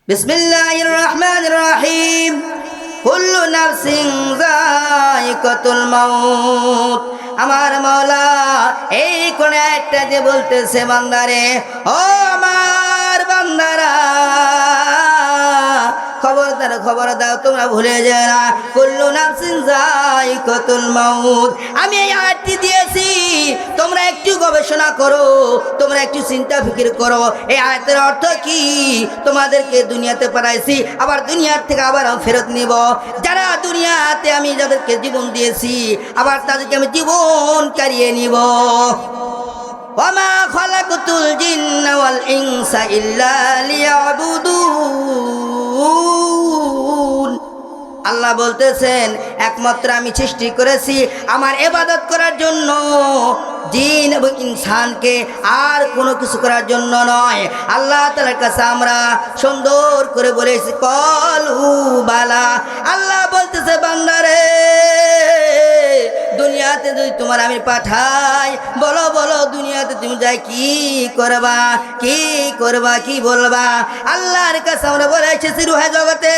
বিসমিল্লাহির রহমানির রহিম। কুল্লু নাফসিন যায়িকাতুল মাউত। আমার মাওলা এই কোন একটা যে বলতেছে, বান্দারে, ও আমার বান্দারা, খবরদার খবর দাও, তোমরা ভুলে যায় না, কুল্লু নাফসিন যায়িকাতুল মাউত। আমি এই আয়াতটি দিয়েছি, তোমরা একটু গবেষণা করো, তোমরা একটু চিন্তা ফিকির করো। এই আয়াতের অর্থ কি? তোমাদেরকে দুনিয়াতে পাঠাইছি, আবার দুনিয়ার থেকে আবার ফেরত নিব। যারা দুনিয়াতে আমি যাদেরকে জীবন দিয়েছি, আবার তাদেরকে আমি জীবন কারিয়ে নিব। ওয়ামা খালাকতুল জিন্না ওয়াল ইনসা ইল্লা লিয়াবুদুন। আল্লাহ বলতেছেন, একমাত্র আমি সৃষ্টি করেছি আমার ইবাদত করার জন্য, জিন এবং ইনসানকে, আর কোনো কিছু করার জন্য নয়। আল্লাহ তাআলার কাছে আমরা সুন্দর করে বলেছি, কলু বালা। আল্লাহ বলতেছে, বান্দারে, দুনিয়াতে যদি তোমার আমি পাঠাই, বলো বলো দুনিয়াতে তুমি যাই কি করবা, কি করবা, কি বলবা? আল্লাহর কাছে আমরা বলে এসেছি রুহে জগতে,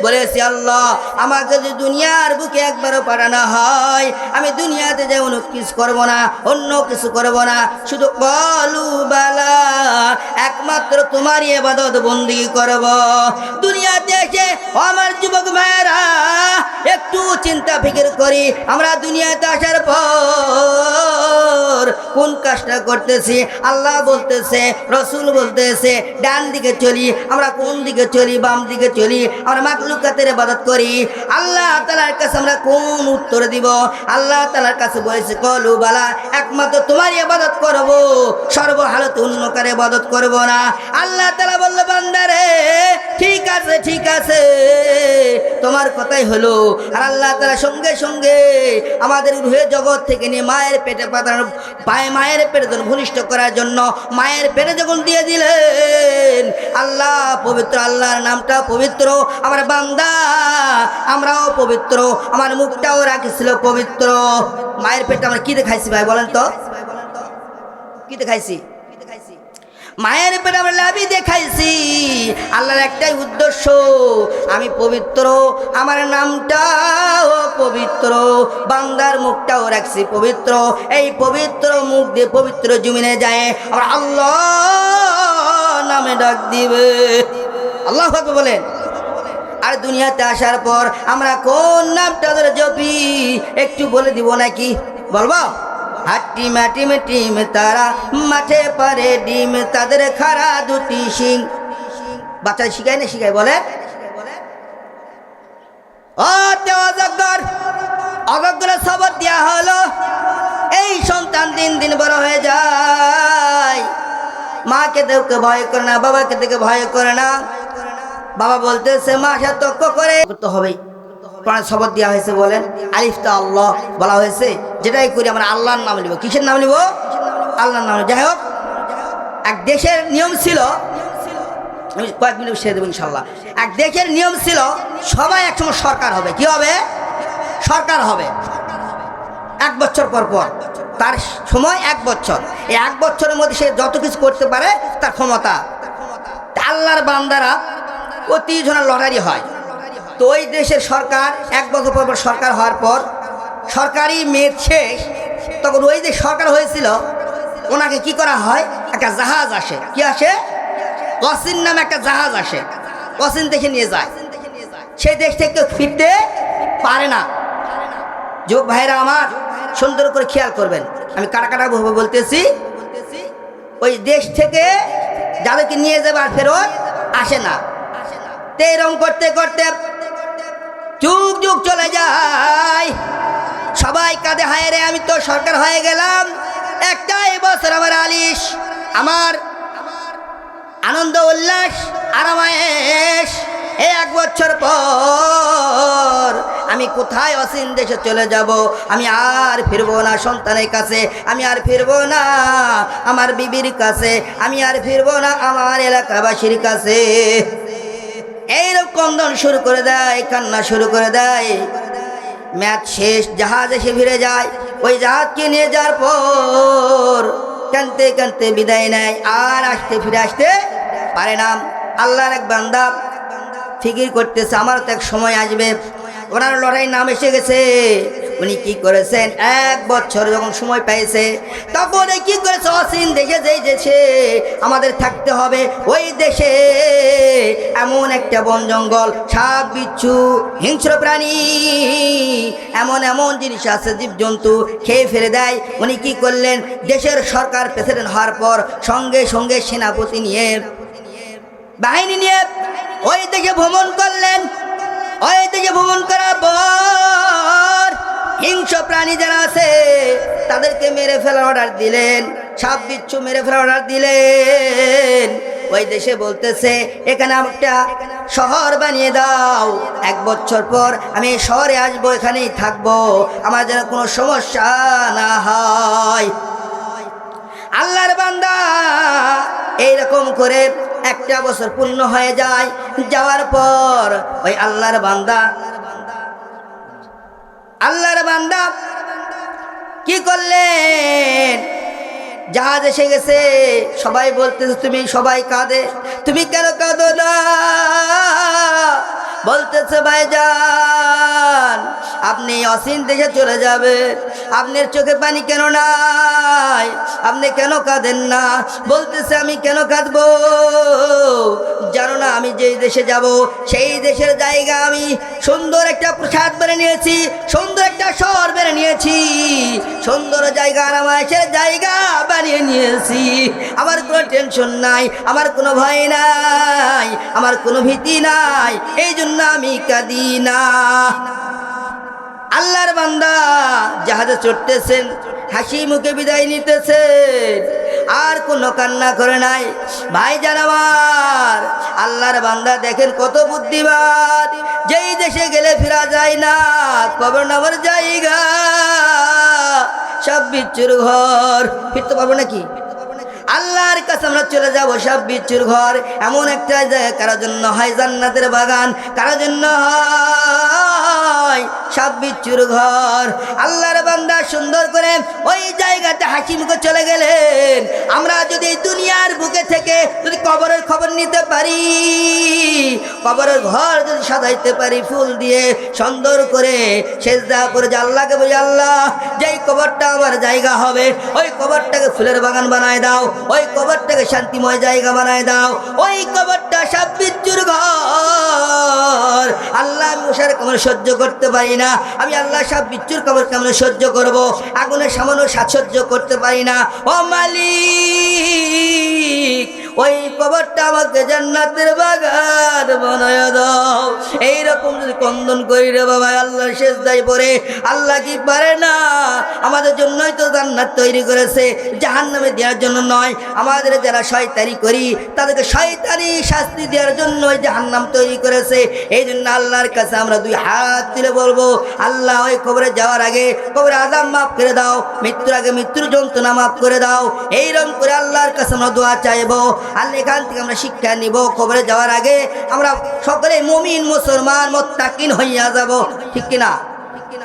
বলেছি, আল্লাহ আমাকে যদি দুনিয়ার বুকে একবারও পাঠানো হয়, আমি দুনিয়াতে যে অন্য কিছু করবো না, অন্য কিছু করবো না, শুধু কলু বালা, একমাত্র তোমারই ইবাদত বন্দি করব। দুনিয়াতে এসে আমার যুবক ভাইয়েরা একটু চিন্তা ফিকির করি, আমরা দুনিয়াতে আসার পর কোন কাজটা করতেছি? আল্লাহ বলতেছে, রসুল বলতেছে, ডান দিকে চলি, আমরা কোন দিকে চলি? বাম দিকে চলি। আমরা মাখলুকাতের ইবাদত করি, আল্লাহ তাআলার কাছে আমরা কোন উত্তর দিব? আল্লাহ তাআলার কাছে বলেছে, কলু বালা, একমাত্র তোমার ইবাদত করব, সর্বহালতে অন্য কারো ইবাদত করব না। আল্লাহ তাআলা বলল, বান্দারে, ঠিক আছে ঠিক আছে, তোমার কথাই হলো। আর আল্লাহ তাআলা সঙ্গে সঙ্গে আমাদের রুহে জগৎ থেকে নিয়ে মায়ের পেটে পাঠানোর, মায়ের পেটে যখন ভূমিষ্ঠ করার জন্য মায়ের পেটে যখন দিয়ে দিলেন, আল্লাহ পবিত্র, আল্লাহর নামটা পবিত্র। আমার বান্দা আমরাও পবিত্র, আমার মুখটাও রাখিছিল পবিত্র। মায়ের পেটে আমরা কি দেখাইছি ভাই বলেন তো? কি দেখাইছি? মায়ের পেটে আমরা লাভি দেখাইছি। আল্লাহর একটাই উদ্দেশ্য, আমি পবিত্র, আমার নামটাও পবিত্র, বান্দার মুখটাও রাখছি পবিত্র। এই পবিত্র মুখ দিয়ে পবিত্র জমিনে যায় আমরা আল্লাহ নামে ডাক দিবে। আল্লাহু আকবার বলেন। আর দুনিয়াতে আসার পর আমরা কোন নামটা ধরে জপি একটু বলে দিব নাকি? বলবো? হাট্টি মাটি টিম তারা মাঠে পারে ডিম, তাদের খাড়া দুটি শিং। বাচ্চা শিখায় না শিখায়? বলে, ও অজগর, অজগরের শপথ দেওয়া হলো, এই সন্তান দিন দিন বড় হয়ে যায়, মাকে দেখে ভয় করে না, বাবাকে দেখে ভয় করে না। বাবা বলতেছে, মা সতর্ক করে করতে হবেই। শপথ দেওয়া হয়েছে, বলেন আলিফ তা আল্লাহ বলা হয়েছে, যেটাই করি আমরা আল্লাহর নাম নিব। কিসের নাম নিব? আল্লাহর নাম। যাই হোক, এক দেশের নিয়ম ছিল, আমি কয়েক মিনিট সেরে দেবো ইনশাল্লাহ। এক দেশের নিয়ম ছিল, সবাই একসময় সরকার হবে। কি হবে? সরকার হবে। 1 বছর পর পর, তার সময় 1 বছর। এই 1 বছরের মধ্যে সে যত কিছু করতে পারে তার ক্ষমতা। আল্লাহর বান্দারা প্রতি জনের লটারি হয়। তো ওই দেশের সরকার 1 বছর পর পর সরকার হওয়ার পর, সরকারি মেয়াদ শেষ, তখন ওই যে সরকার হয়েছিল ওনাকে কি করা হয়? একটা জাহাজ আসে। কি আসে? কসিন নামে একটা জাহাজ আসে। কসিন দেখে নিয়ে যায়, সেই দেশ থেকে ফিরতে পারে না। যুবক ভাইরা আমার সুন্দর করে খেয়াল করবেন, আমি কাটা কাটা ভাবে বলতেছি। ওই দেশ থেকে যাদেরকে নিয়ে যাবে আর ফেরত আসে না। এরকম করতে করতে যুগ যুগ চলে যায়, সবাই কাঁদে, হায় রে, আমি তো সরকার হয়ে গেলাম, একটাই বছর আমার আলিশ, আমার আনন্দ উল্লাস আরামায়েশ। 1 বছর পর আমি কোথায় অসীম দেশে চলে যাব? আমি আর ফিরবো না সন্তানের কাছে, আমি আর ফিরবো না আমার বিবির কাছে, আমি আর ফিরবো না আমার এলাকাবাসীর কাছে। এইরকম কন্দন শুরু করে দেয়, কান্না শুরু করে দেয়। ম্যাচ শেষ, জাহাজ এসে ফিরে যায়। ওই জাহাজকে নিয়ে যাওয়ার পর কানতে কানতে বিদায় নেয়। আর আসতে ফিরে আসতে পারে না। আল্লাহর এক বান্দা ফিকির করতেছে আমার তো এক সময় আসবে, ওনার লড়াই নাম এসে গেছে। উনি কি করেছেন, 1 বছর যখন সময় পেয়েছে তখন কি করেছে, অসীম দেশে যেই দেশে আমাদের থাকতে হবে ওই দেশে এমন একটা বন জঙ্গল, সাপ বিচ্ছু হিংস্র প্রাণী এমন এমন জিনিস আছে জীবজন্তু খেয়ে ফেলে দেয়। উনি কি করলেন, দেশের সরকার প্রেসিডেন্ট হওয়ার পর সঙ্গে সঙ্গে সেনাপতি নিয়ে বাহিনী নিয়ে ওই দিকে ভ্রমণ করলেন। ওই দিকে ভ্রমণ করার পর হিংস্র প্রাণী যারা আছে তাদেরকে মেরে ফেলার অর্ডার দিলেন, সাপ বিচ্ছু মেরে ফেলার অর্ডার দিলেন। ওই দেশে বলতেছে এখানে একটা শহর বানিয়ে দাও, 1 বছর পর আমি এই শহরে আসবো, এখানেই থাকবো, আমার যেন কোনো সমস্যা না হয়। আল্লাহর বান্দা এইরকম করে 1 বছর পূর্ণ হয়ে যায়। যাওয়ার পর ওই আল্লাহর বান্দা কি করলেন, জাহাজ এসে গেছে, সবাই বলতেছে তুমি, সবাই কাঁদে, তুমি কেন কাঁদো না? বলতেছে ভাইজান আপনি অসীম দেশে চলে যাবেন, আপনার চোখে পানি কেন নাই, আপনি কেন কাঁদেন না? বলতেছে আমি কেন কাঁদবো, জানো না আমি যেই দেশে যাব সেই দেশের জায়গা আমি সুন্দর একটা প্রাসাদ বেড়ে নিয়েছি, সুন্দর একটা শহর বেড়ে নিয়েছি, সুন্দর জায়গা আরামায়েশের জায়গা বানিয়ে নিয়েছি, আমার কোনো টেনশন নাই, আমার কোনো ভয় নাই, আমার কোনো ভীতি নাই, এই জন্য আমি কাঁদি না। আল্লাহর বান্দা জাহাজে চড়তেছেন, হাসি মুখে বিদায় নিতেছেন, আর কোনো কান্না করে নাই। ভাইজান আমার, আল্লাহর বান্দা দেখেন কত বুদ্ধিমান, যেই দেশে গেলে ফেরা যায় না, কবর নামার জায়গা, সব বিচ্ছুর ঘর, ফিরতে পারবো নাকি? আল্লাহর কাছে আমরা চলে যাব, সব বিচ্ছুর ঘর এমন একটা জায়গা, কারোর জন্য হয় জান্নাতের বাগান, কারোর জন্য হয় সব বিচ্ছুর ঘর। আল্লাহর বান্দা সুন্দর করে ওই জায়গাতে হাসি মুখে চলে গেলেন। আমরা যদি দুনিয়ার বুকে থেকে যদি কবরের খবর নিতে পারি, কবরের ঘর যদি সাজাইতে পারি ফুল দিয়ে সুন্দর করে, সেজদা করে যে আল্লাহকে বলি আল্লাহ যেই কবরটা আমার জায়গা হবে ওই কবরটাকে ফুলের বাগান বানায় দাও, ওই কবরটাকে শান্তিময় জায়গা বানায় দাও, ওই কবরটা সব বিচ্ছুর ঘর। আল্লাহ আমি মশার কেমন সহ্য করতে পারি না, আমি আল্লাহ সব বিচ্ছুর কবর কেমন সহ্য করব, আগুনের সামান্য সহ্য করতে পারি না। ও মালিক ওই কবরটা আমাকে জান্নাতের বাগান বানায় দাও। এইরকম যদি কন্দন করি রে বাবা, আল্লাহ সেজদায় পড়ে, আল্লাহ কি পারে না? আমাদের জন্যই তো জান্নাত তৈরি করেছে, জাহান্নামে দেওয়ার জন্য নয়। আমাদের যারা শয়তানি করি তাদেরকে শয়তানি শাস্তি দেওয়ার জন্য জাহান্নাম তৈরি করেছে। এই জন্য আল্লাহর কাছে আমরা 2 হাত তুলে বলবো, আল্লাহ ওই কবরে যাওয়ার আগে কবরে আযাব মাফ করে দাও, মৃত্যুর আগে মৃত্যুর যন্ত্রণা মাফ করে দাও। এইরকম করে আল্লাহর কাছে আমরা দোয়া চাইবো। আল্লাহ এখান থেকে আমরা শিক্ষা নিব, কবরে যাওয়ার আগে আমরা সকলে মুমিন মুসলমান মুত্তাকিন হইয়া যাব, ঠিক কিনা?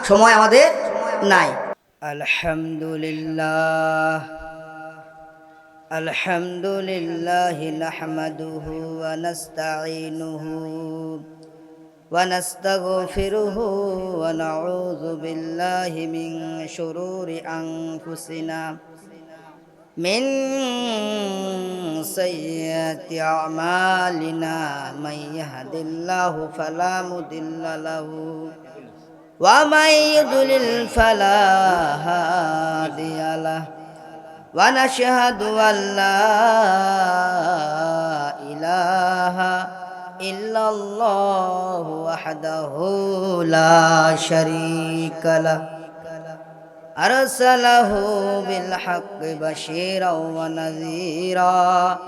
সময় আমাদের নাই। আলহামদুলিল্লাহ আলহামদুলিল্লাহ নাহমাদুহু ওয়া নাস্তাঈনুহু ওয়া নাস্তাগফিরুহু ওয়া নাউযু বিল্লাহি মিন শুরুরি আনফুসিনা من سيئات أعمالنا من يهد الله فلا مضل له ومن يضلل فلا هادي له ونشهد أن لا إله إلا الله وحده لا شريك له أرسله بالحق بشيرا ونذيرا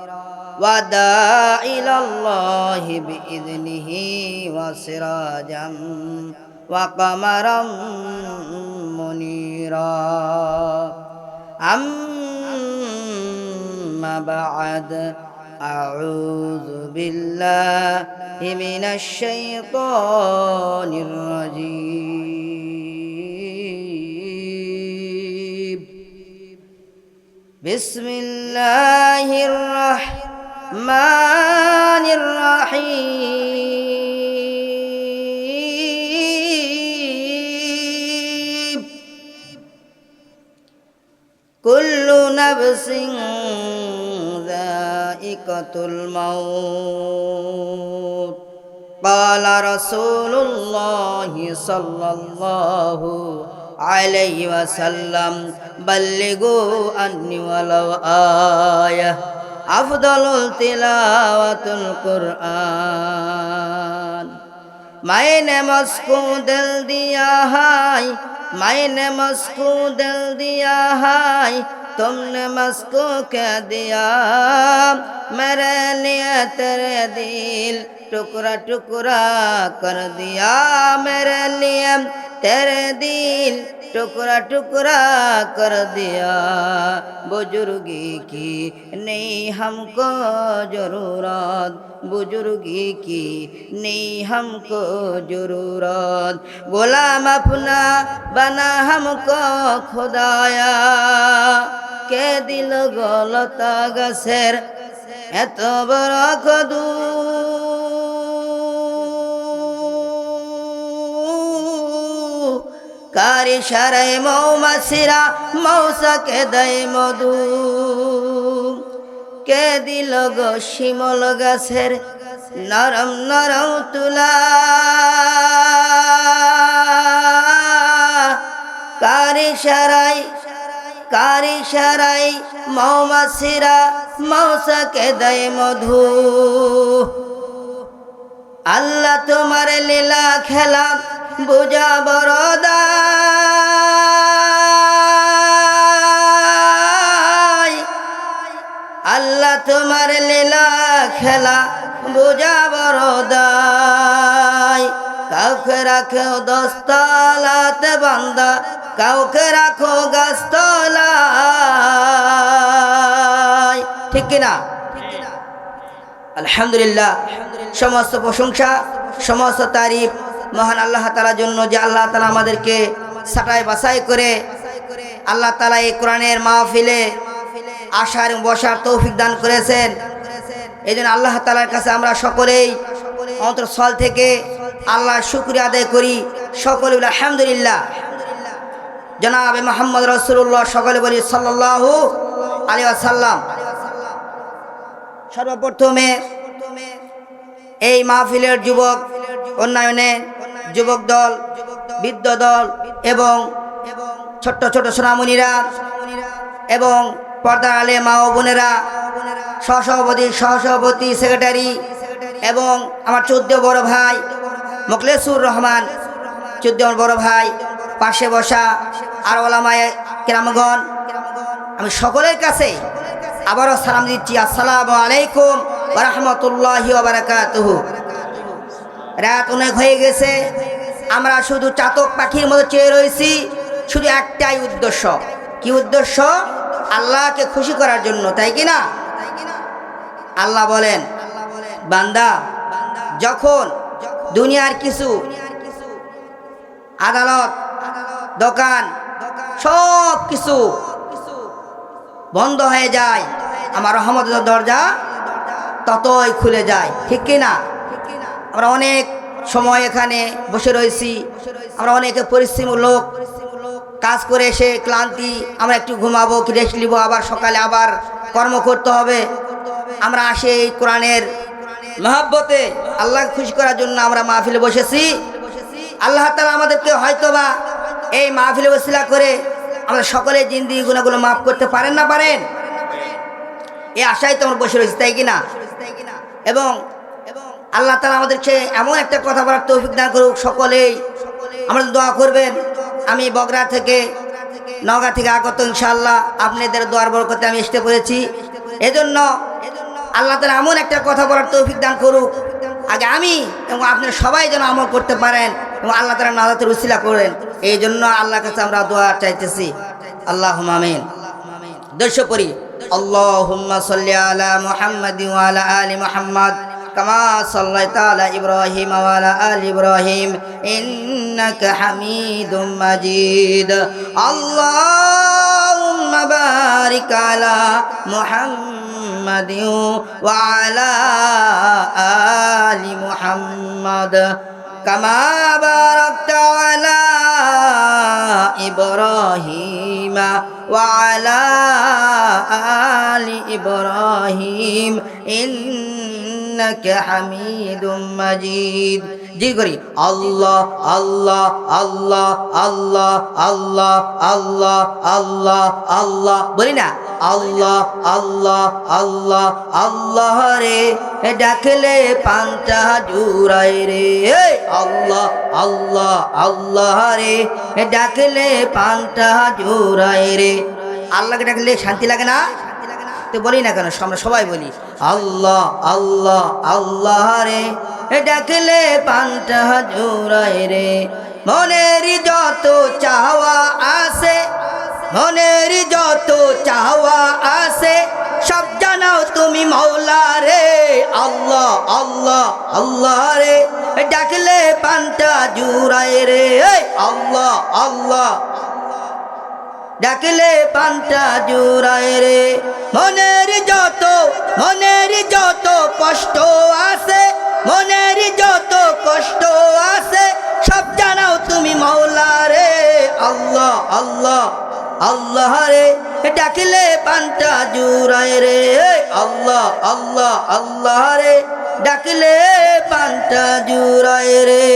وداعيا إلى الله بإذنه وسراجا وقمرا منيرا أما بعد أعوذ بالله من الشيطان الرجيم بسم الله الرحمن الرجيم كل نفس ذائقة الموت قال رسول الله صلى الله عليه وسلم بلغوا عني ولو آية أفضل التلاوة القرآن मैंने मुझको दिल दिया है मैंने मुझको दिल दिया है तुमने मुझको क्या दिया मेरे लिए तेरे दिल टुकड़ा टुकड़ा कर दिया मेरे लिए तेरे दिल टुकड़ा टुकड़ा कर दिया बुजुर्गी की नहीं हमको जरूरत बुजुर्गी की नहीं हमको जरूरत गुलाम अपना बना हमको खुदाया के दिल गलता गसेर এত বড় কদু কারি সারাই মৌমাছিরা মৌসাকে দেয় মধু কে দিল গো শিমল গাছের নরম নরম তুলা কারি সারাই মৌমাছিরা মৌসাকে দেয় মধু আল্লাহ তোমার লীলা খেলা বুঝা বড়দাই আল্লাহ তোমার লীলা খেলা বুঝা বড়দাই কাউকে রাখো দশতলাতে বান্দা কাউকে রাখো গাছতলায় ঠিক কিনা আলহামদুলিল্লাহ সমস্ত প্রশংসা সমস্ত তারিফ মহান আল্লাহ তাআলার জন্য যে আল্লাহ তাআলা আমাদেরকে ছাঁটাই বাছাই করে আল্লাহ তাআলা এই কোরআনের মাহফিলে আসার এবং বসার তৌফিক দান করেছেন এই জন্য আল্লাহ তাআলার কাছে আমরা সকলেই অন্তরস্থল থেকে আল্লাহর শুকরিয়া আদায় করি সকলে বলি আলহামদুলিল্লাহ জনাবে মুহাম্মদ রাসূলুল্লাহ সকলে বলি সাল্লাল্লাহু আলাইহি ওয়াসাল্লাম সর্বপ্রথমে এই মাহফিলের যুবক উন্নয়নে যুবক দল বৃদ্ধ দল এবং ছোট্ট ছোট সোনামণিরা এবং পর্দার আলে মা ও বোনেরা সহসভাপতি সেক্রেটারি এবং আমার 14 বড় ভাই মোখলেসুর রহমান 14 বড় ভাই পাশে বসা আর ওলামায়ে কেরামগণ আমি সকলের কাছে আবারও সালাম দিচ্ছি আসসালামু আলাইকুম ওয়া রাহমাতুল্লাহি ওয়া বারাকাতুহু রাত অনেক হয়ে গেছে আমরা শুধু চাতক পাখির মতো চেয়ে রয়েছি শুধু একটাই উদ্দেশ্য কি উদ্দেশ্য আল্লাহকে খুশি করার জন্য তাই কি না আল্লাহ বলেন বান্দা যখন দুনিয়ার কিছু আদালত দোকান সব কিছু বন্ধ হয়ে যায় আমার রহমতের দরজা ততই খুলে যায় ঠিক কি না আমরা অনেক সময় এখানে বসে রয়েছি আমরা অনেকে পরিশ্রমী লোক কাজ করে এসে ক্লান্তি আমরা একটু ঘুমাবো কি রেস্ট নিব আবার সকালে আবার কর্ম করতে হবে আমরা আসে এই কোরআনের মহব্বতে আল্লাহকে খুশি করার জন্য আমরা মাহফিলে বসেছি আল্লাহ তাআলা আমাদেরকে হয়তোবা এই মাহফিলে ওসিলা করে আমরা সকলের জিন্দেগি গুনাহগুলো মাফ করতে পারেন না পারেন এই আশায় তো আমরা বসে রয়েছি তাই কিনা এবং আল্লাহ তাআলা আমাদেরকে এমন একটা কথা বলার তৌফিক দান করুক সকলেই আমরা দোয়া করবেন আমি বগরা থেকে নওগাঁ থেকে আগত ইনশাআল্লাহ আপনাদের দোয়ার বরকতে আমি আসতে পেরেছি এজন্য আল্লাহ তাআলা এমন একটা কথা বলার তৌফিক দান করুক আগে আমি এবং আপনারা সবাই যেন আমল করতে পারেন এবং আল্লাহ তাআলা নাজাতের উসিলা করেন এই জন্য আল্লাহর কাছে আমরা দোয়া চাইতেছি আল্লাহুম্মা আমিন দর্শক পড়ি আল্লাহুম্মা সাল্লি আলা মুহাম্মাদিন ওয়া আলা আলি মুহাম্মাদ كما صليت على إبراهيم وعلى آل إبراهيم إنك حميد مجيد اللهم بارك على محمد وعلى آل মুহাম্মাদ কামা বারাকতা আলা ইব্রাহিম ওয়া আলা আলি ইব্রাহিম ইন্নাকা হামিদুম মাজিদ। জি করি আল্লাহ আল্লাহ আল্লাহ আল্লাহ আল্লাহ আল্লাহ আল্লাহ আল্লাহ বলি না আল্লাহ আল্লাহ আল্লাহ আল্লাহ রে ডাকলে পান্তা জুড়াই রে আল্লাহ আল্লাহ আল্লাহ রে ডাকলে পান্তা জুড়াই রে। আল্লাহকে ডাকলে শান্তি লাগে না? তো বলি না কেন, আমরা সবাই বলি আল্লাহ আল্লাহ আল্লাহ রে ডাকলে পান্তা জুড়াই রে। মনের যত চাওয়া আছে, মনের যত চাওয়া আছে সব জানাও তুমি মাওলা রে আল্লাহ আল্লাহ আল্লাহ রে ডাকলে পান্তা জুড়াই রে আল্লাহ আল্লাহ ডাকলে পান্তা জুড়াই রে। মনের যত কষ্ট আছে, মনের যত কষ্ট আছে সব জানাও তুমি মাওলা রে আল্লাহ আল্লাহ আল্লাহ রে ডাকলে পান্তা জুড়াই রে আল্লাহ আল্লাহ আল্লাহ রে ডাকলে পান্তা জুড়াই রে।